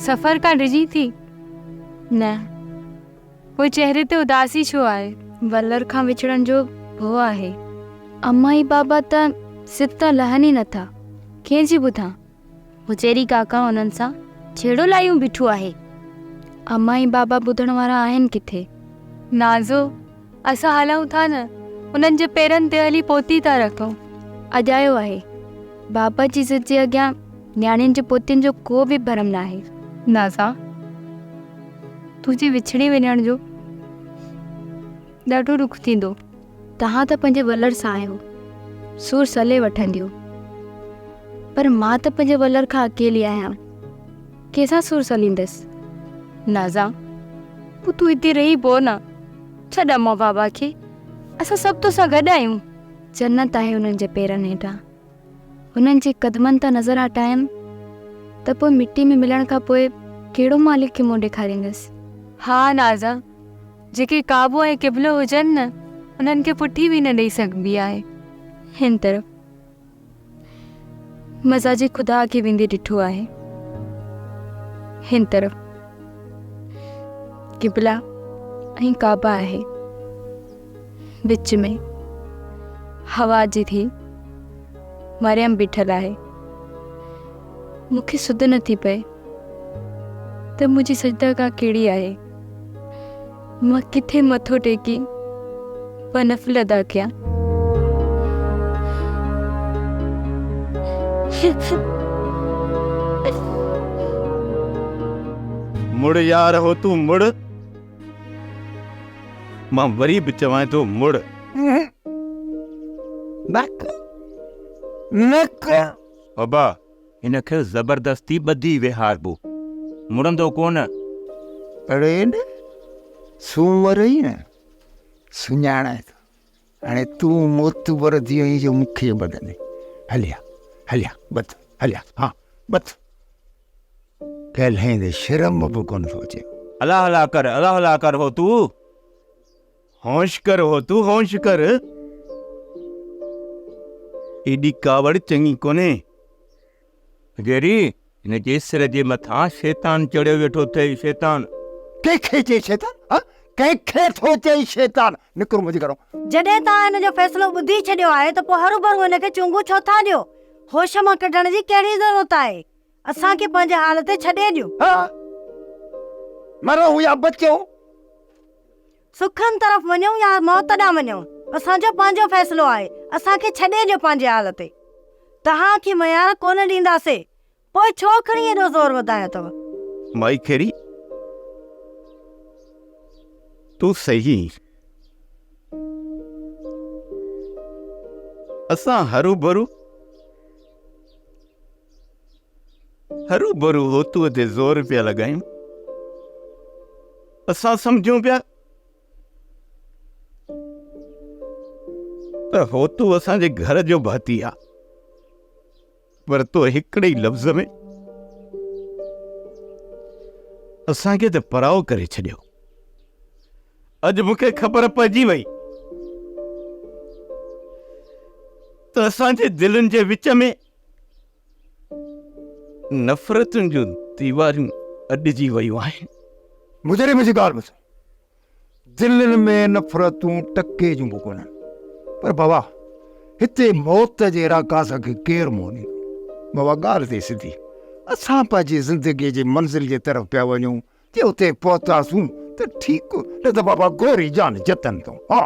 सफ़र का डिजी थी न? कोई चेहरे ते उदासी छो आहे? वलर खां विछड़न जो भो आहे। अम्मा ई बाबा त सित लहन ई नथा, कंहिंजी ॿुधां? हुचेरी काका उन्हनि सां छेड़ो लायूं बीठो आहे। अम्मा ई बाबा ॿुधण वारा आहिनि किथे? नाज़ो, असां हलूं था न, उन्हनि जे पेरनि ते हली पोती था रखूं। अजायो आहे, बाबा जी ज़िद जे अॻियां न्याणियुनि जे पोतियुनि जो को बि भरम न आहे। नाज़ा, तुंहिंजे विछड़ी वञण जो ॾाढो दुख थींदो। तव्हां त पंहिंजे वलर सां आहियो, सूर सले वठंदियो, पर मां त पंहिंजे वलर खां अकेली आहियां, कंहिंसां सूर सलींदसि? नाज़ा, पोइ तूं हिते रही पो न, छॾ अम्मा बाबा खे, असां सभु तोसां गॾु आहियूं। जन्नत आहे हुननि जे पेरनि हेठां, हुननि जे क़दमनि तां नज़र हटायमि त पोइ मिटी में मिलण खां पोइ कहिड़ो मालिक खे मुंहुं ॾेखारींदसि? हा नाज़ा, जेके क़ाबू ऐं क़िबलो हुजनि न, उन्हनि खे पुठी बि न ॾेई सघिबी आहे। हिन तरफ़ मज़ाजी खुदा खे वेंदे ॾिठो आहे, हिन तरफ़ क़िबला ऐं काबा आहे, विच में हवा जी थी मरियम बीठल आहे। मूंखे सुध नथी पए त मुंहिंजी सजदा कहिड़ी आहे, मां किथे मथो टेकी व नफ़िल अदा कयां। मुड़ यार हो तू मुड़, मां वरी बि चवां थो मुड़। बाबा, हिनखे ज़बरदस्ती ॿधी विहारबो, मुड़ंदो कोन। अड़े न सूमर ई न सुञाणे थो, हाणे तूं मोतबर थी वई जो मूंखे ॿधंदे। हलिया हलिया बथ, हलिया, हाँ बथ। कहलें शर्म बि कोन थो अचे। अला हला कर, अला हला कर हो तू, होश कर हो तू, होश कर। एडी कावड़ चङी कोन्हे। गेरी, हिन जे सिर जे मथां शैतान चढ़ियो वेठो अथई, शैतान। कंहिंखे चई शैतान? हाँ, कंहिंखे थो चई शैतान? निकिरो मुंहिंजे घरो। जॾहिं तव्हां हिन जो फ़ैसिलो ॿुधी छॾियो आहे त पोइ हरू भरू हिनखे चुंगू छो था ॾियो? होश मां कढण जी कहिड़ी ज़रूरत आहे? असांखे पंहिंजे हाल ते छॾे ॾियो। हाँ, मरो या बचो, सुखनि तरफ़ वञूं या मौत ॾांहुं वञूं, असांजो पंहिंजो फ़ैसिलो आहे। असांखे छॾे ॾियो पंहिंजे हाल ते। तव्हांखे मयार कोन ॾींदासीं, पोइ छो खणी एॾो ज़ोर वधायो अथव? माई खेरी, तू सही। असां हरू भरू होतूअ ते ज़ोर पिया लॻायूं। असां सम्झूं पिया त होतू असांजे घर जो भाती आहे, पर तो हिकिड़े ई लफ़्ज़ में असांखे त पराओ करे छॾियो। अॼु मूंखे ख़बर पइजी वई त असांजे दिलनि जे विच में नफ़रतुनि जूं दीवारियूं अॾिजी वयूं आहिनि। मुंहिंजे ॻाल्हि ॿुध, दिलनि में नफ़रतूं टके जूं बि कोन्हनि, पर बाबा हिते मौत जे राकास खे केरु मुंहुं ॾींदो? बाबा ॻाल्हि थिए सिधी, असां पंहिंजी ज़िंदगीअ जी मंज़िल जे तरफ़ पिया वञूं, जे उते पहुतासूं त ठीकु, न त बाबा गोरी जान जतन थो। हा,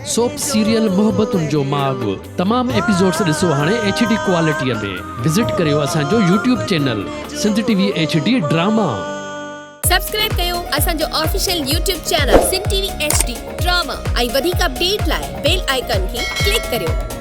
सोप सीरियल मोहब्बतुनि जो माग तमाम एपिसोड्स ॾिसो हाणे HD क्वालिटीअ में। विज़िट करियो असांजो YouTube channel Sindh TV HD drama. Subscribe कयो असांजो official YouTube channel Sindh TV HD drama ऐं वधीक अपडेट लाइ बेल आइकन खे क्लिक करियो।